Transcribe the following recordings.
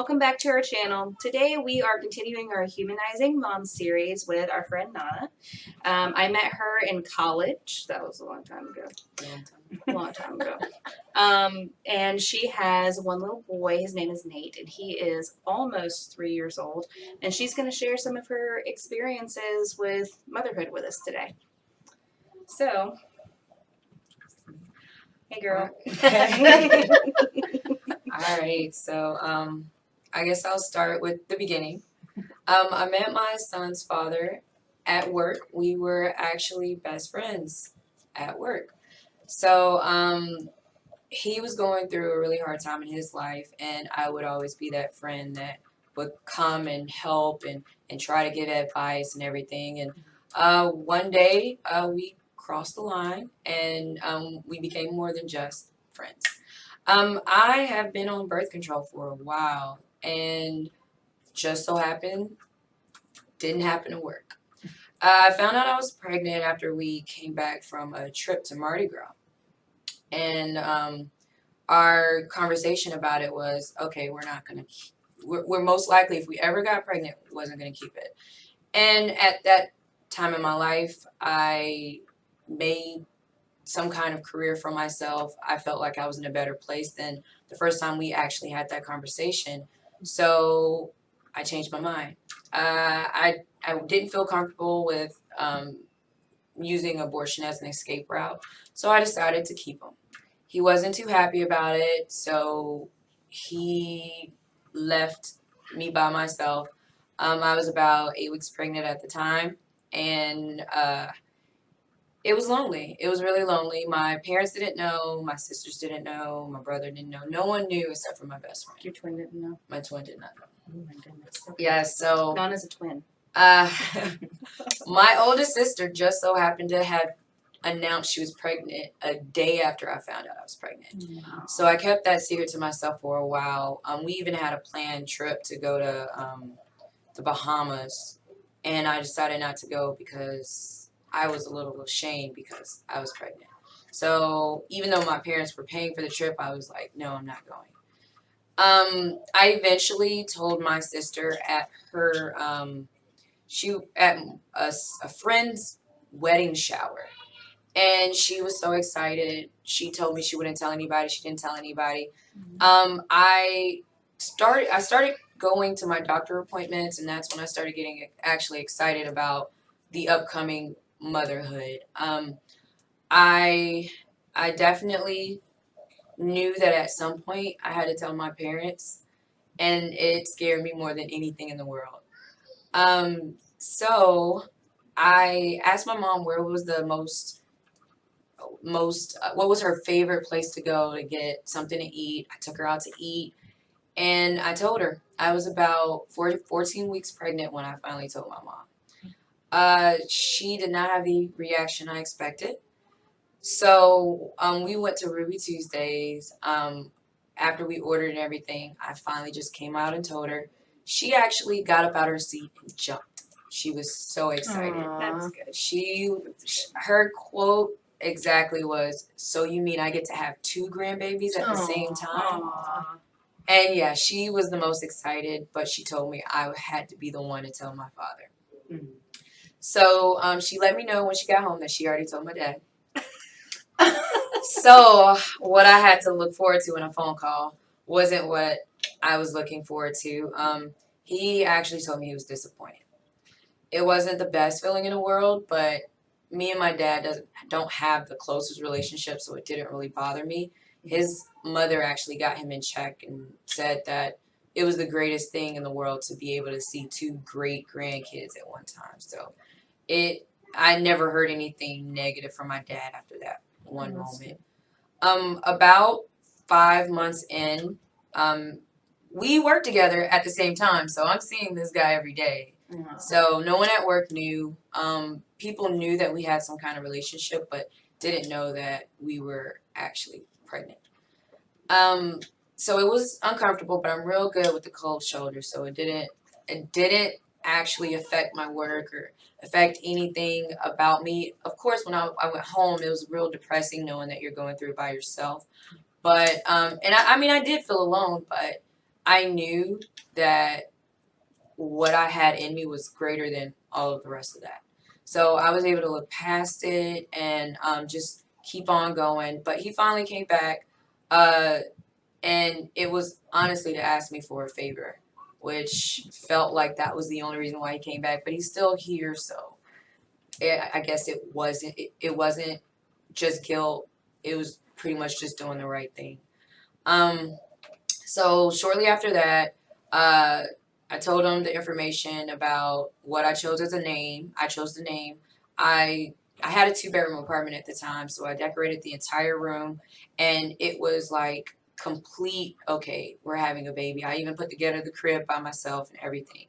welcome back to our channel. Today we are continuing our Humanizing Mom series with our friend Nana. I met her in college. That was a long time ago. Long time ago. And she has one little boy. His name is Nate, and he is almost 3 years old. And she's going to share some of her experiences with motherhood with us today. So, hey girl. All right, so I guess I'll start with the beginning. I met my son's father at work. We were actually best friends at work. So he was going through a really hard time in his life, and I would always be that friend that would come and help and try to give advice and everything. And one day we crossed the line, and we became more than just friends. I have been on birth control for a while, and just so happened, didn't happen to work. I found out I was pregnant after we came back from a trip to Mardi Gras, and our conversation about it was, okay, we're not gonna, we're most likely, if we ever got pregnant, wasn't gonna keep it. And at that time in my life, I made some kind of career for myself. I felt like I was in a better place than the first time we actually had that conversation. So I changed my mind. I didn't feel comfortable with using abortion as an escape route, so I decided to keep him. He wasn't too happy about it, so he left me by myself. I was about 8 weeks pregnant at the time, and it was lonely. It was really lonely. My parents didn't know. My sisters didn't know. My brother didn't know. No one knew except for my best friend. Your twin didn't know? My twin did not know. Oh my goodness. Okay. Yeah, so Nana's a twin. My oldest sister just so happened to have announced she was pregnant a day after I found out I was pregnant. Wow. So I kept that secret to myself for a while. We even had a planned trip to go to the Bahamas, and I decided not to go because I was a little ashamed because I was pregnant. So even though my parents were paying for the trip, I was like, no, I'm not going. I eventually told my sister at her a friend's wedding shower, and she was so excited. She told me she wouldn't tell anybody. She didn't tell anybody. I started going to my doctor appointments, and that's when I started getting actually excited about the upcoming motherhood. I I definitely knew that at some point I had to tell my parents, and it scared me more than anything in the world. So I asked my mom where was the most what was her favorite place to go to get something to eat. I took her out to eat, and I told her I was about 14 weeks pregnant when I finally told my mom. She did not have the reaction I expected. So we went to Ruby Tuesdays. After we ordered and everything, I finally just came out and told her. She actually got up out of her seat and jumped. She was so excited. That's good. Her quote exactly was, "So you mean I get to have two grandbabies at the same time?" Aww. And yeah, she was the most excited, but she told me I had to be the one to tell my father. Mhm. So she let me know when she got home that she already told my dad. So what I had to look forward to in a phone call wasn't what I was looking forward to. He actually told me he was disappointed. It wasn't the best feeling in the world, but me and my dad don't have the closest relationship, so it didn't really bother me. His mother actually got him in check and said that it was the greatest thing in the world to be able to see two great grandkids at one time. So I never heard anything negative from my dad after that one moment. About 5 months in, we worked together at the same time, so I'm seeing this guy every day. Wow. So no one at work knew. People knew that we had some kind of relationship, but didn't know that we were actually pregnant. So it was uncomfortable, but I'm real good with the cold shoulder, so it didn't actually affect my work or affect anything about me. Of course, when I went home, it was real depressing knowing that you're going through it by yourself. But and I mean I did feel alone, but I knew that what I had in me was greater than all of the rest of that. So I was able to look past it and just keep on going. But he finally came back, uh, and it was honestly to ask me for a favor, which felt like that was the only reason why he came back. But he's still here, so I guess it wasn't just guilt. It was pretty much just doing the right thing. Um, so shortly after that, uh, I told him the information about what I chose as a name. I chose the name. I I had a 2-bedroom apartment at the time, so I decorated the entire room, and it was like complete. Okay, we're having a baby. I even put together the crib by myself and everything.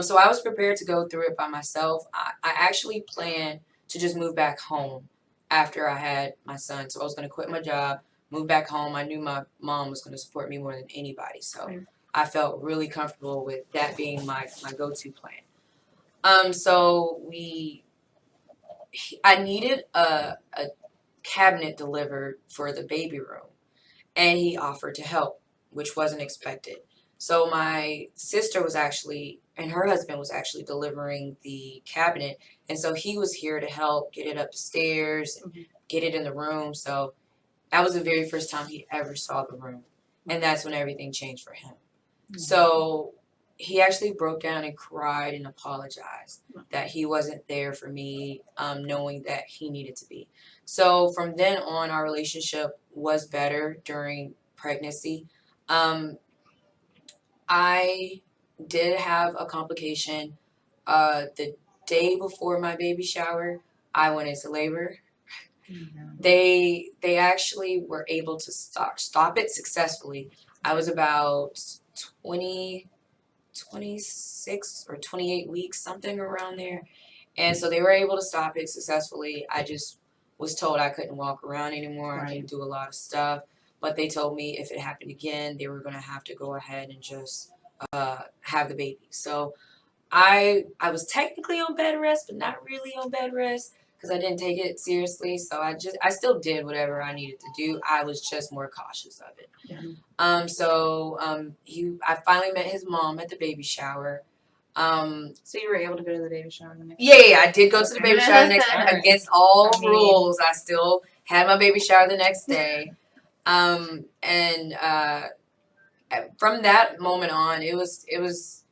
So I was prepared to go through it by myself. I actually planned to just move back home after I had my son. So I was going to quit my job, moved back home. I knew my mom was going to support me more than anybody. So Right. I felt really comfortable with that being my go-to plan. So I needed a cabinet delivered for the baby room, and he offered to help, which wasn't expected. So my sister was actually, and her husband was actually delivering the cabinet, and so he was here to help get it up the stairs, Mhm. get it in the room. So that was the very first time he ever saw the room. And that's when everything changed for him. So he actually broke down and cried and apologized that he wasn't there for me, knowing that he needed to be. So from then on, our relationship was better during pregnancy. Um, I did have a complication. The day before my baby shower, I went into labor. They actually were able to stop it successfully. I was about 20, 26 or 28 weeks, something around there. And so they were able to stop it successfully. I just was told I couldn't walk around anymore. I couldn't do a lot of stuff. But they told me if it happened again, they were going to have to go ahead and just have the baby. So I was technically on bed rest, but not really on bed rest because I didn't take it seriously. So I still did whatever I needed to do. I was just more cautious of it. Yeah. I finally met his mom at the baby shower. So you were able to go to the baby shower the next Yeah, I did go to the Okay. baby shower the next day. Alright. Against all I mean- rules, I still had my baby shower the next day. And from that moment on, it was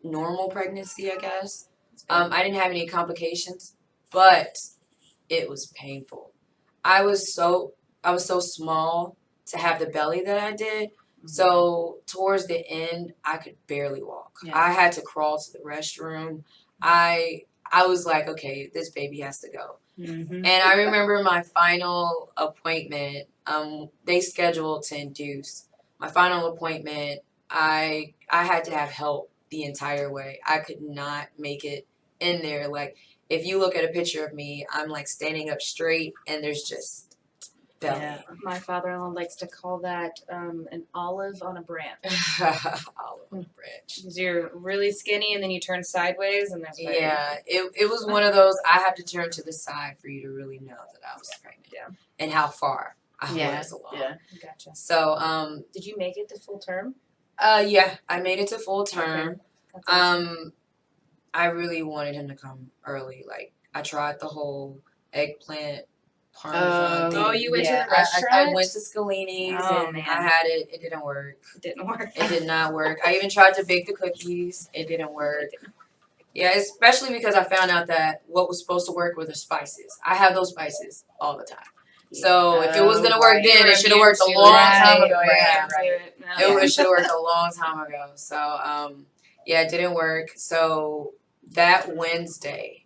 normal pregnancy, I guess. I didn't have any complications, but it was painful. I was so I was so small to have the belly that I did. So towards the end, I could barely walk. Yeah. I had to crawl to the restroom. I was like, okay, this baby has to go. Mhm. And I remember my final appointment. They scheduled to induce. My final appointment, I had to have help the entire way. I could not make it in there. Like if you look at a picture of me, I'm like standing up straight, and there's just belly. Yeah. My father-in-law likes to call that an olive on a branch. Olive on a branch. Because you're really skinny and then you turn sideways and that's where Yeah, it was one of those. I had to turn to the side for you to really know that I was pregnant. Yeah. And how far I Yeah, was along. yeah. Gotcha. So Did you make it to full term? yeah, I made it to full term. That's awesome. I really wanted him to come early. Like I tried the whole eggplant parmesan thing. Oh, you went to Yeah, the restaurant? I went to Scalini's Oh, and man. I had it. It didn't work. It didn't work. It did not work. I even tried to bake the cookies. It didn't work. Yeah, especially because I found out that what was supposed to work were the spices. I have those spices all the time. So if it was gonna work then, it should have worked a long time ago. Yeah, it should have worked a long time ago. So yeah, it didn't work. So that Wednesday,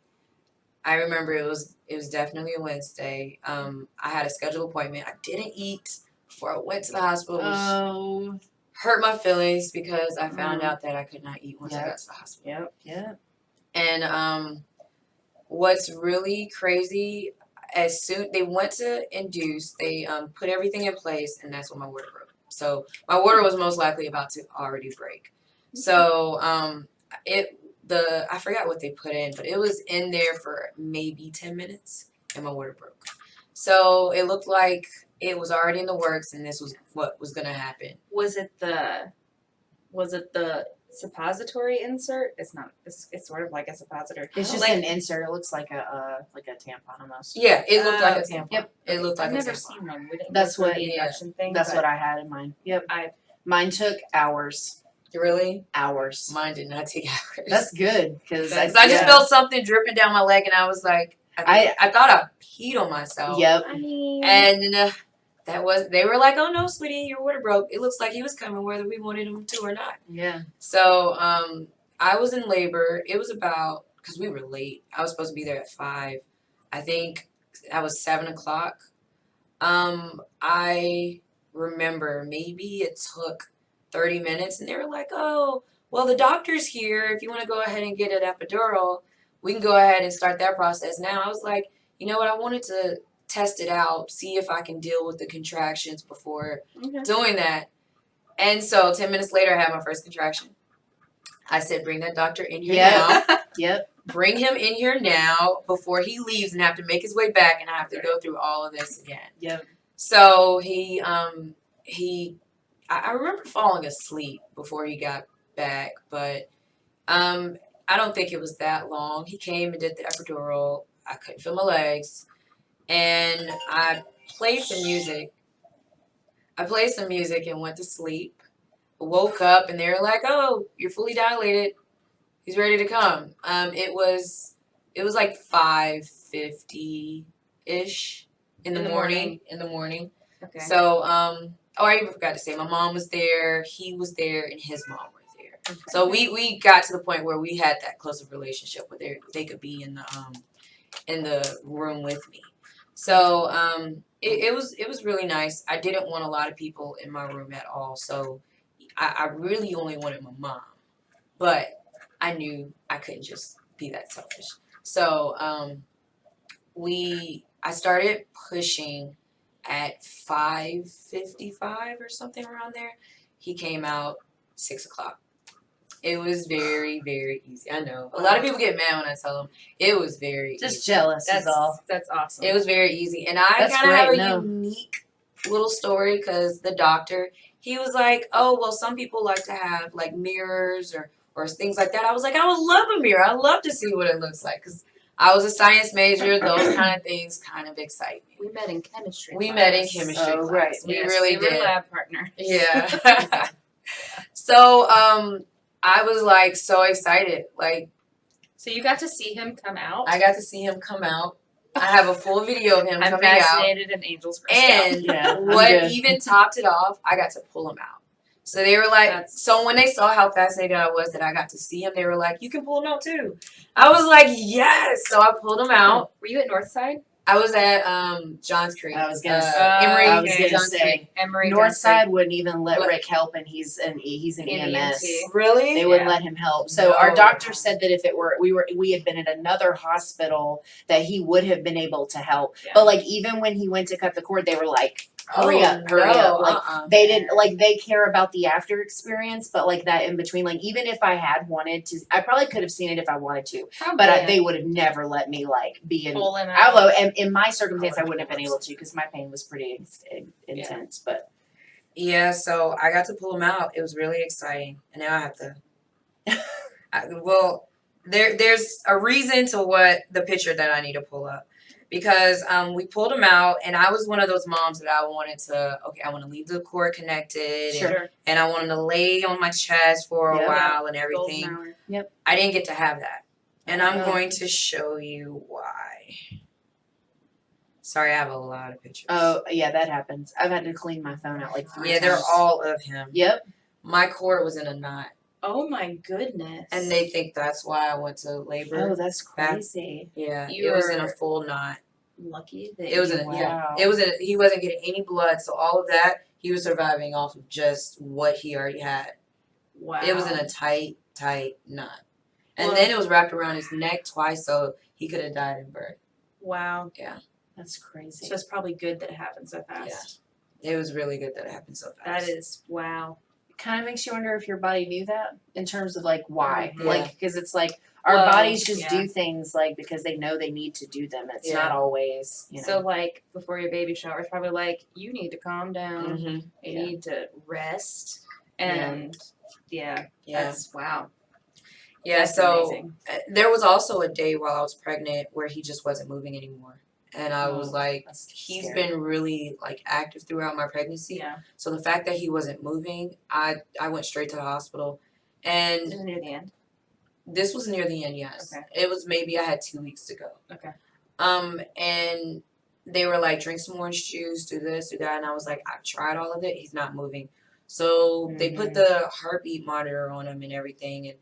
I remember it was definitely a Wednesday. I had a scheduled appointment. I didn't eat before I went to the hospital, which hurt my feelings because I found out that I could not eat once I got to the hospital. Yep. Yep. And what's really crazy, as soon they went to induce, they put everything in place, and that's when my water broke. So my water was most likely about to already break. So I forgot what they put in, but it was in there for maybe 10 minutes, and my water broke. So it looked like it was already in the works, and this was what was gonna happen. Was it the suppository insert? It's not. It's sort of like a suppositor. It's just like, an insert. It looks like a tampon almost. Yeah, it looked like a okay. tampon. Yep. It looked like I've a never tampon. seen one. We didn't That's go through what- the yeah. induction thing. That's but what I had in mine. Yep. Mine took hours. Really? Hours. Mine did not take hours. That's good because I just felt something dripping down my leg, and I was like, I thought I peed on myself. Yep. I mean, And they were like, oh no, sweetie, your water broke. It looks like he was coming whether we wanted him to or not. Yeah. So I was in labor. It was about, because we were late. I was supposed to be there at 5. I think I was 7 o'clock. I remember maybe it took 30 minutes, and they were like, oh, well, the doctor's here. If you want to go ahead and get an epidural, we can go ahead and start that process now. I was like, you know what? I wanted to test it out, see if I can deal with the contractions before doing that. And so 10 minutes later, I had my first contraction. I said, bring that doctor in here now. Yep. Bring him in here now before he leaves and have to make his way back, and I have to go through all of this again. Yep. So I remember falling asleep before he got back, but I don't think it was that long. He came and did the epidural. I couldn't feel my legs, and I played some music. And went to sleep. Woke up, and they were like, "Oh, you're fully dilated. He's ready to come." It was like 5:50 ish in the morning. Okay. So I even forgot to say, my mom was there, he was there, and his mom was there. Okay. So we got to the point where we had that close of relationship where they could be in the room with me. So it was really nice. I didn't want a lot of people in my room at all, so I really only wanted my mom, but I knew I couldn't just be that selfish. So I started pushing at 5:55 or something around there. He came out 6 o'clock. It was very, very easy. I know. A lot of people get mad when I tell them. It was very Just easy. jealous is all. That's awesome. It was very easy. And I That's kind of have a great, no. unique little story because the doctor, he was like, oh, well, some people like to have like mirrors or things like that. I was like, I would love a mirror. I love to see what it looks like because I was a science major. Those kind of things kind of excite me. We met in chemistry. We class. met in chemistry Oh, class. right. We Yes, really we were did. lab partners. Yeah. So I was like so excited. Like So you got to see him come out. I got to see him come out. I have a full video of him I'm coming out. fascinated in angels. Crystal. And Yeah, I'm what good. even topped it off, I got to pull him out. So they were like, That's- so when they saw how fascinated I was that I got to see him, they were like, you can pull him out too. I was like, yes. So I pulled him out. Were you at Northside? I was at Johns Creek. I was gonna say. Emory. I was gonna Johns say. Creek. Emory. Northside wouldn't even let What? Rick help, and he's an In EMS. EMT. Really? They wouldn't Yeah. let him help. So our No. doctor said that if it were we had been at another hospital that he would have been able to help. Yeah. But like even when he went to cut the cord, they were like, hurry up. Like they didn't like they care about the after experience, but like that in between, like even if I had wanted to, I probably could have seen it if I wanted to, but they would have never let me like be in. Pull him Although out. and in my circumstance, I wouldn't have been able to because my pain was pretty intense. But Yeah, so I got to pull him out. It was really exciting. And now I have to. There's a reason to what the picture that I need to pull up. Because we pulled him out, and I was one of those moms that I wanted to, I want to leave the cord connected. Sure. And I wanted to lay on my chest for a Yep. while and Golden everything. hour. I didn't get to have that. And I'm Oh. going to show you why. Sorry, I have a lot of pictures. oh yeah, that happens. I've had to clean my phone out like 3 Yeah, times. they're all of him. Yep. My cord was in a knot. Oh my goodness. And they think that's why I went to labor. Oh, that's crazy. Yeah, You it was in a were- full knot. lucky that It was you in Wow. yeah. It was in he wasn't getting any blood, so all of that he was surviving off of just what he already had. Wow. It was in a tight knot. And Well- then it was wrapped around his neck twice, so he could have died in birth. Wow. That's crazy. So it's probably good that it happened so fast. It was really good that it happened so fast. That is wow. Kind of makes you wonder if your body knew that in terms of like why, Yeah. like because it's like Our Well, bodies just yeah. do things like because they know they need to do them. It's Yeah. not always, So like before your baby shower, it's probably like you need to calm down. Mm-hmm. You Yeah. need to rest, and Yeah. that's wow. Yeah. That's So amazing. there was also a day while I was pregnant where he just wasn't moving anymore. And I was like, that's he's scary. been really like active throughout my pregnancy. Yeah, So the fact that he wasn't moving, I went straight to the hospital. And this is near the end. this was near the end, yes. Okay. It was maybe I had 2 weeks to go. Okay. And they were like, drink some orange juice, do this, do that. And I was like, I've tried all of it. He's not moving. So they put the heartbeat monitor on him and everything. And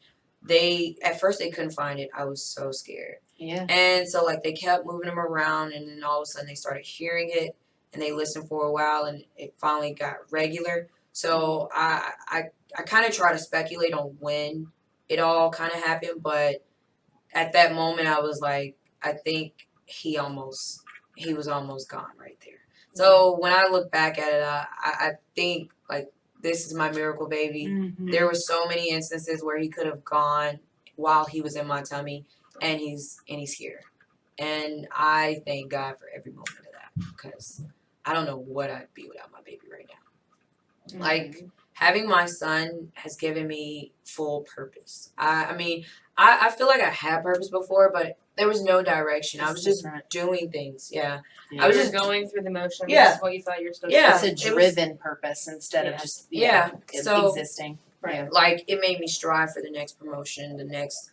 at first they couldn't find it. I was so scared. Yeah. And so like they kept moving him around, and then all of a sudden they started hearing it, and they listened for a while, and it finally got regular. So I kind of try to speculate on when it all kind of happened, but at that moment I was like, I think he was almost gone right there. So when I look back at it, I think like this is my miracle baby. Mm-hmm. There were so many instances where he could have gone while he was in my tummy, and he's here. And I thank God for every moment of that, because I don't know what I'd be without my baby right now. Like having my son has given me full purpose. I mean, I feel like I had purpose before, but there was no direction. I was just doing things. Yeah. Yeah. I was You're just going through the motions. Yeah. What you thought you were supposed Yeah. to. It's a it was- driven purpose instead of just So existing. Right. like it made me strive for the next promotion, the next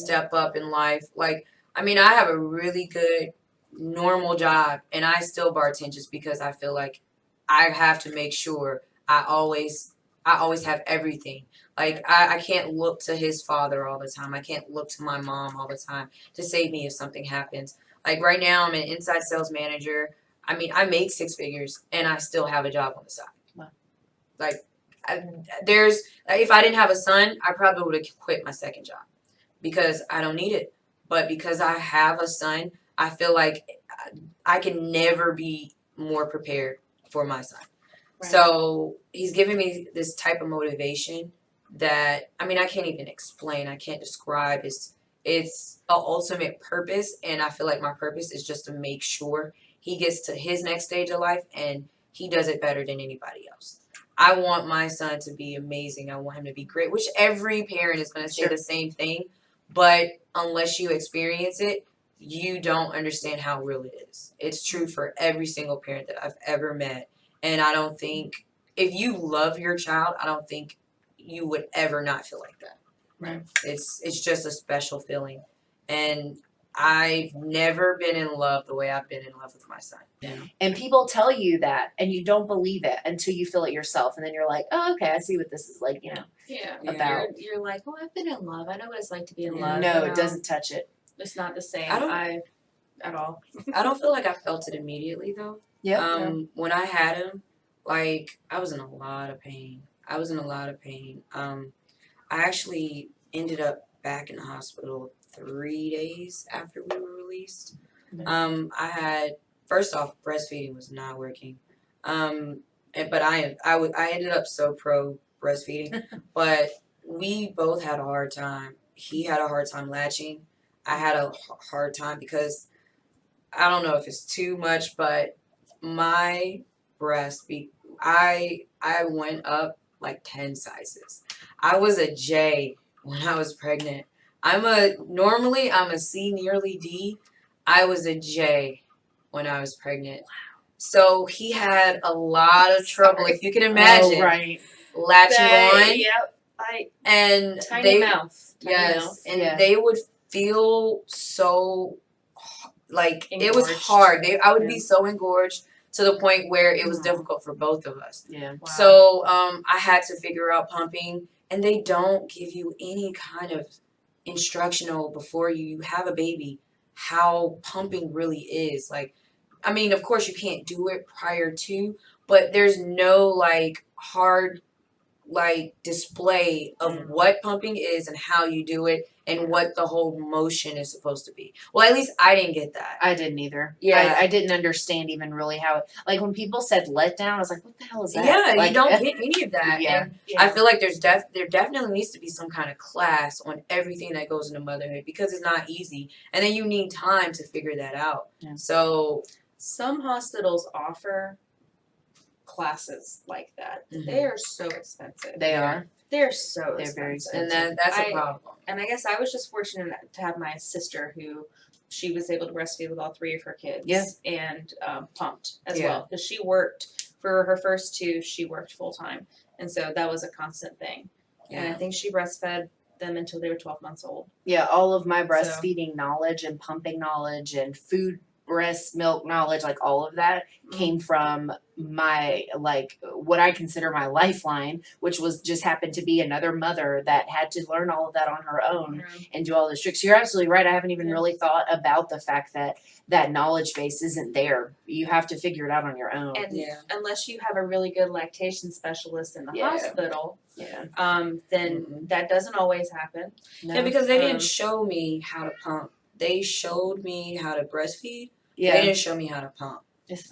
step up in life. Like I mean, I have a really good normal job, and I still bartend just because I feel like I have to make sure I always have everything. Like I can't look to his father all the time. I can't look to my mom all the time to save me if something happens. Like right now I'm an inside sales manager. I mean, I make 6 figures and I still have a job on the side. Wow. Like if I didn't have a son, I probably would have quit my second job because I don't need it. But because I have a son, I feel like I can never be more prepared for my son. Right. So he's giving me this type of motivation that, I mean, I can't even explain. I can't describe. It's an ultimate purpose, and I feel like my purpose is just to make sure he gets to his next stage of life and he does it better than anybody else. I want my son to be amazing. I want him to be great, which every parent is going to say the same thing. But unless you experience it, you don't understand how real it is. It's true for every single parent that I've ever met. And I don't think, if you love your child, I don't think you would ever not feel like that. Right. It's just a special feeling. And I've never been in love the way I've been in love with my son. Yeah. And people tell you that, and you don't believe it until you feel it yourself, and then you're like, oh, okay, I see what this is like. Yeah. About You're like, oh, I've been in love. I know what it's like to be in Yeah. love. no, you it know? doesn't touch it. It's not the same. I don't- at all. I don't feel like I felt it immediately though. Yeah. When I had him, like I was in a lot of pain. I actually ended up back in the hospital 3 days after we were released. I had, first off, breastfeeding was not working. But I ended up so pro breastfeeding, but we both had a hard time. He had a hard time latching. I had a hard time because I don't know if it's too much, but my breast I went up like 10 sizes. I was a J when I was pregnant. Normally I'm a C, nearly D. I was a J when I was pregnant. So he had a lot of trouble, if you can imagine, latching on. Yep. And Tiny mouth. They would feel so like Engorged. It was hard. I would Yeah. be so engorged to the point where it was difficult for both of us. Yeah. Wow. So I had to figure out pumping, and they don't give you any kind of instructional before you have a baby how pumping really is. Like, I mean, of course you can't do it prior to, but there's no like hard like display of what pumping is and how you do it and what the whole motion is supposed to be. Well, at least I didn't get that. I didn't either. Yeah. I didn't understand even really how it, like when people said letdown, I was like, what the hell is that? Yeah, Like, you don't get any of that. Yeah. And I feel like there definitely needs to be some kind of class on everything that goes into motherhood because it's not easy. And then you need time to figure that out. Yeah. So some hospitals offer classes like that. Mhm. They are so expensive. They are. They're so They're expensive. very and expensive. that's a I- problem. And I guess I was just fortunate to have my sister who she was able to breastfeed with all 3 of her kids. Yeah. And pumped as Yeah. well. Because she worked for her first 2, she worked full time. And so that was a constant thing. And I Yeah. think she breastfed them until they were 12 months old. Yeah, all of my breastfeeding knowledge and pumping knowledge and food breast milk knowledge, like all of that came from my like what I consider my lifeline, which was just happened to be another mother that had to learn all of that on her own and do all those tricks. You're absolutely right. I haven't even Yeah. really thought about the fact that that knowledge base isn't there. You have to figure it out on your own. And Yeah. unless you have a really good lactation specialist in the Yeah. hospital, Yeah. then Mhm. that doesn't always happen. No. Yeah, because they Um, didn't show me how to pump. They showed me how to breastfeed. They Yeah. didn't show me how to pump.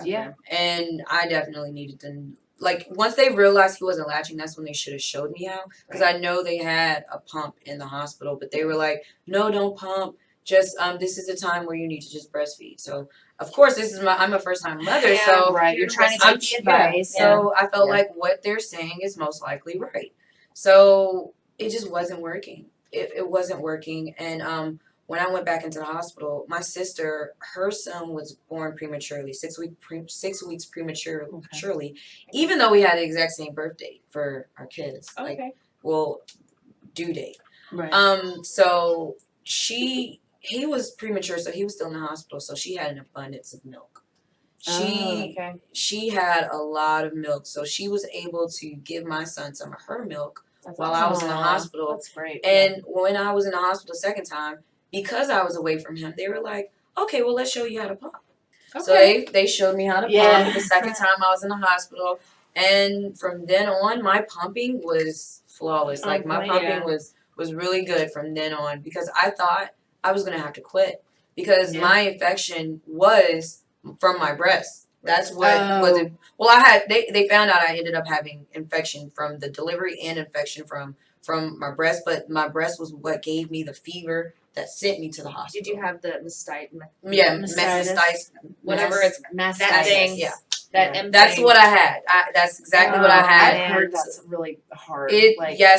Yeah. And I definitely needed to, like, once they realized he wasn't latching, that's when they should have showed me how. Because I know they had a pump in the hospital, but they were like, no, don't pump. Just, this is the time where you need to just breastfeed. So, of course, I'm a first time mother, Yeah, so Right. You're trying to I'm- take the yeah, advice. So I felt Yeah. like what they're saying is most likely right. So it just wasn't working. It wasn't working. And when I went back into the hospital, my sister, her son was born prematurely, 6 weeks prematurely, even though we had the exact same birth date for our kids. Like, Okay. well, due date. Right. So he was premature, so he was still in the hospital, so she had an abundance of milk. Okay. She had a lot of milk, so she was able to give my son some of her milk That's while I was in the Aw, hospital. That's great. And when I was in the hospital second time, because I was away from him, they were like, okay, well, let's show you how to pump. So they showed me how to Yeah. pump the second time I was in the hospital. And from then on, my pumping was flawless. Like, my pumping Yeah. was really good from then on because I thought I was going to have to quit because Yeah. my infection was from my breast. That's what was it. Oh. Well, they found out I ended up having infection from the delivery and infection from my breast, but my breast was what gave me the fever that sent me to the hospital. Did you have the mastitis? Yeah, Mastitis? mastitis. Whatever it's mastitis. that thing. Yeah. That Yeah. M That's thing. what I had. That's exactly what I had. I've heard that's really hard.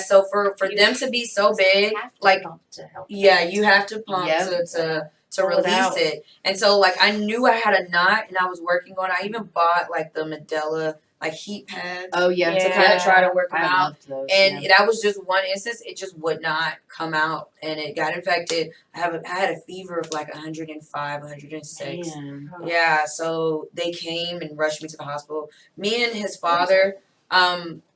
So for them to be so big, like, to help. you have to pump Yep. to Pull it release out. it. And so, like, I knew I had a knot and I was working on it. I even bought like the Medela like heat pads Oh yeah. to kind of try to work them I out. loved those. And that was just one instance. It just would not come out, and it got infected. I had a fever of like 105, 106. Man. Yeah, so they came and rushed me to the hospital. Me and his father,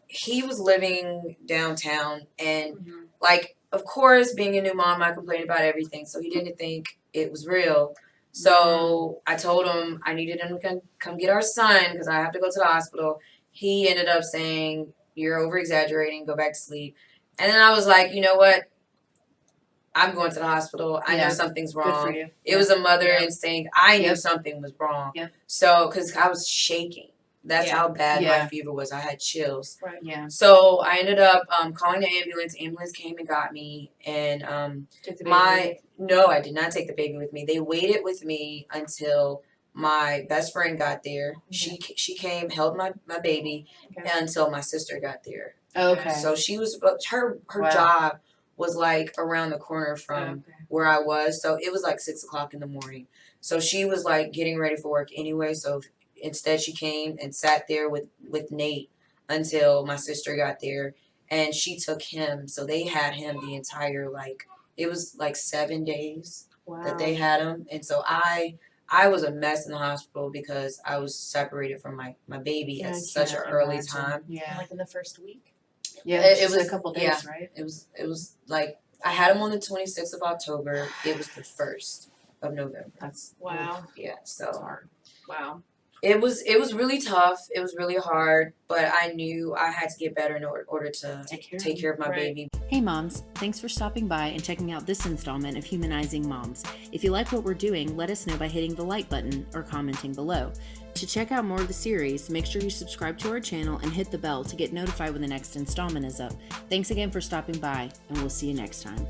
he was living downtown, and like, of course, being a new mom, I complained about everything, so he didn't think it was real. So I told him I needed him to come get our son because I have to go to the hospital. He ended up saying, "You're over exaggerating. Go back to sleep." And then I was like, you know what? I'm going to the hospital. I know Yeah. something's Good wrong. for you. It was a mother Yeah. instinct. I knew Yep. something was wrong. Yep. So, because I was shaking. That's Yeah. how bad Yeah. my fever was. I had chills. Yeah. So I ended up calling the ambulance. Ambulance came and got me. And Took the baby. no, I did not take the baby with me. They waited with me until my best friend got there. She came, held my baby until my sister got there. Okay. So she was her Wow. job was like around the corner from where I was. So it was like 6:00 in the morning. So she was like getting ready for work anyway. So instead she came and sat there with Nate until my sister got there, and she took him. So they had him the entire it was like 7 days that they had him. And so I was a mess in the hospital because I was separated from my baby Yeah, at I such an can't early imagine. time. Yeah. Like in the first week. Yeah. It Just was- a couple days, yeah. right? It was like I had him on the 26th of October. It was the 1st of November. That's Wow. Yeah, That's so hard. Wow. It was really tough. It was really hard, but I knew I had to get better in order to take care of my baby. Hey moms, thanks for stopping by and checking out this installment of Humanizing Moms. If you like what we're doing, let us know by hitting the like button or commenting below. To check out more of the series, make sure you subscribe to our channel and hit the bell to get notified when the next installment is up. Thanks again for stopping by, and we'll see you next time.